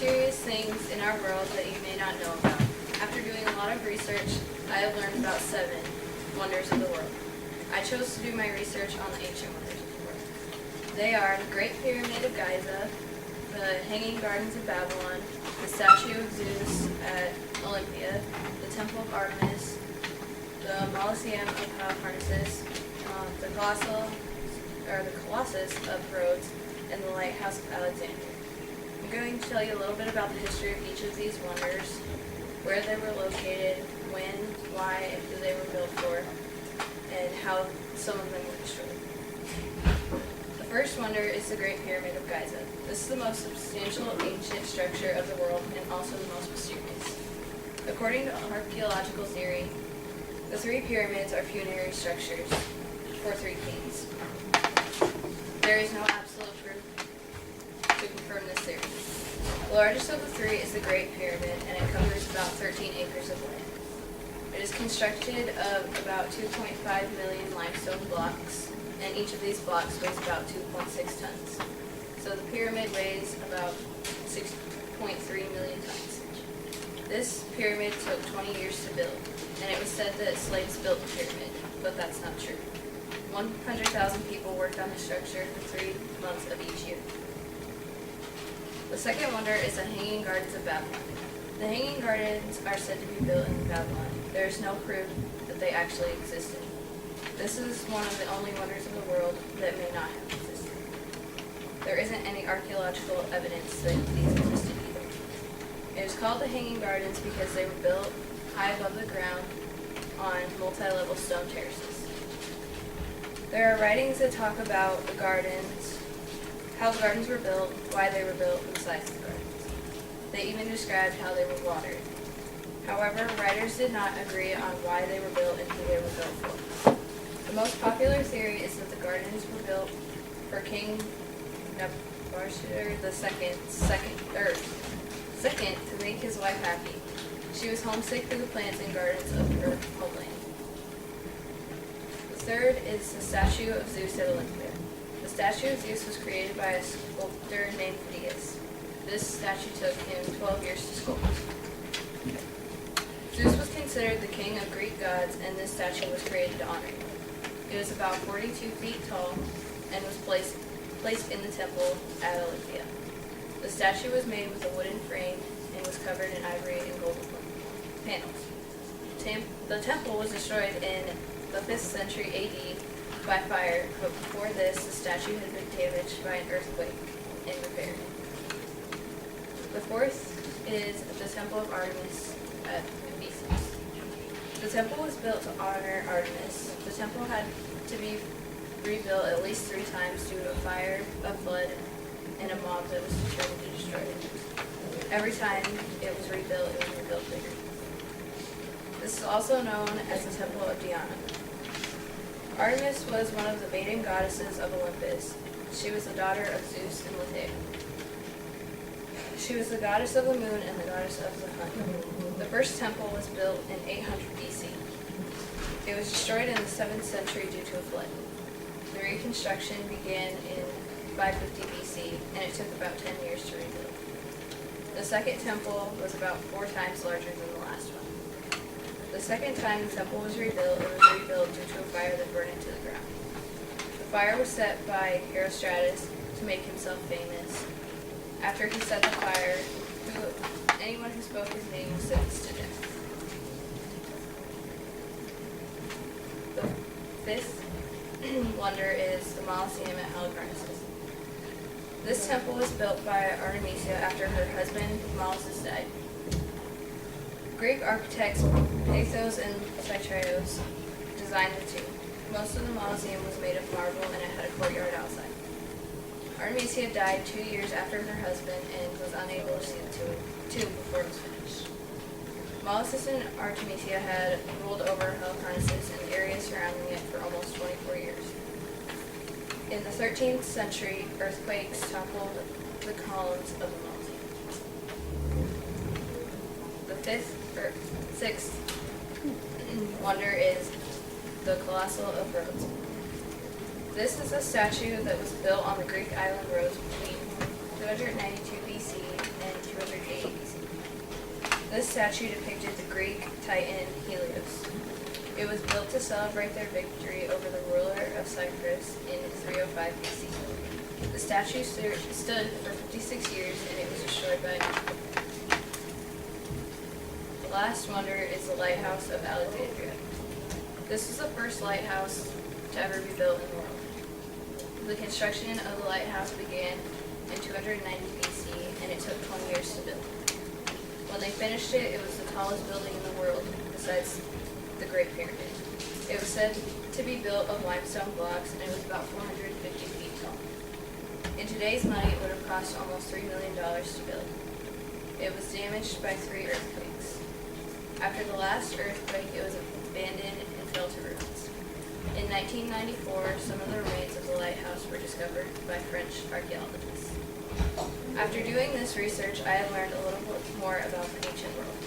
mysterious things in our world that you may not know about. After doing a lot of research, I have learned about 7 wonders of the world. I chose to do my research on the ancient wonders of the world. They are the Great Pyramid of Giza, the Hanging Gardens of Babylon, the statue of Zeus at Olympia, the Temple of Artemis, the Colosseum of Halicarnassus, the Colossus of Rhodes, and the Lighthouse of Alexandria. I'm going to tell you a little bit about the history of each of these wonders, where they were located, when, why, and who they were built for, and how some of them were destroyed. The first wonder is the Great Pyramid of Giza. This is the most substantial ancient structure of the world and also the most mysterious. According to archaeological theory, the 3 pyramids are funerary structures for 3 kings. There is no absolute proof to confirm this theory. The largest of the 3 is the Great Pyramid, and it covers about 13 acres of land. It is constructed of about 2.5 million limestone blocks, and each of these blocks weighs about 2.6 tons. So the pyramid weighs about 6.3 million tons. This pyramid took 20 years to build, and it was said that slaves built the pyramid, but that's not true. 100,000 people worked on the structure for 3 months of each year. The second wonder is the Hanging Gardens of Babylon. The Hanging Gardens are said to be built in Babylon. There is no proof that they actually existed. This is one of the only wonders of the world that may not have existed. There isn't any archaeological evidence that these existed either. It is called the Hanging Gardens because they were built high above the ground on multi-level stone terraces. There are writings that talk about the gardens, how the gardens were built, why they were built, and the size of the gardens. They even described how they were watered. However, writers did not agree on why they were built and who they were built for. The most popular theory is that the gardens were built for King Nabashir II to make his wife happy. She was homesick for the plants and gardens of her homeland. The third is the statue of Zeus at Olympia. The statue of Zeus was created by a sculptor named Phidias. This statue took him 12 years to sculpt. Zeus was considered the king of Greek gods, and this statue was created to honor him. It was about 42 feet tall and was placed in the temple at Olympia. The statue was made with a wooden frame and was covered in ivory and gold panels. The temple was destroyed in the 5th century AD by fire, but before this, the statue had been damaged by an earthquake and repaired. The fourth is the Temple of Artemis at Ephesus. The temple was built to honor Artemis. The temple had to be rebuilt at least 3 times due to a fire, a flood, and a mob that was determined to destroy it. Every time it was rebuilt bigger. This is also known as the Temple of Diana. Artemis was one of the maiden goddesses of Olympus. She was the daughter of Zeus and Letea. She was the goddess of the moon and the goddess of the hunt. The first temple was built in 800 BC. It was destroyed in the 7th century due to a flood. The reconstruction began in 550 BC, and it took about 10 years to rebuild. The second temple was about 4 times larger than the last one. The second time the temple was rebuilt, it was rebuilt due to a fire that burned into the ground. The fire was set by Herostratus to make himself famous. After he set the fire, anyone who spoke his name was sentenced to death. The 5th wonder is the Colosseum at Halicarnassus. This temple was built by Artemisia after her husband Molossus died. Greek architects Pathos and Phytrios designed the tomb. Most of the Colosseum was made of marble and it had a courtyard outside. Artemisia died 2 years after her husband and was unable to see the tomb before it was finished. Molossus and Artemisia had ruled over Halicarnassus and the area surrounding it for almost 24 years. In the 13th century, earthquakes toppled the columns of the Colosseum. The sixth wonder is the Colossal of Rhodes. This is a statue that was built on the Greek island Rhodes between 292 BC and 200 This statue depicted the Greek titan Helios. It was built to celebrate their victory over the ruler of Cyprus in 305 BC. The statue stood for 56 years and it was destroyed by an earthquake. The last wonder is the Lighthouse of Alexandria. This was the first lighthouse to ever be built in the world. The construction of the lighthouse began in 290 BC and it took 20 years to build. When they finished it, it was the tallest building in the world besides the Great Pyramid. It was said to be built of limestone blocks and it was about 450 feet tall. In today's money, it would have cost almost $3 million to build. It was damaged by 3 earthquakes. After the last earthquake, it was abandoned and fell to ruins. In 1994, some of the remains of the lighthouse were discovered by French archaeologists. After doing this research, I have learned a little bit more about the ancient world.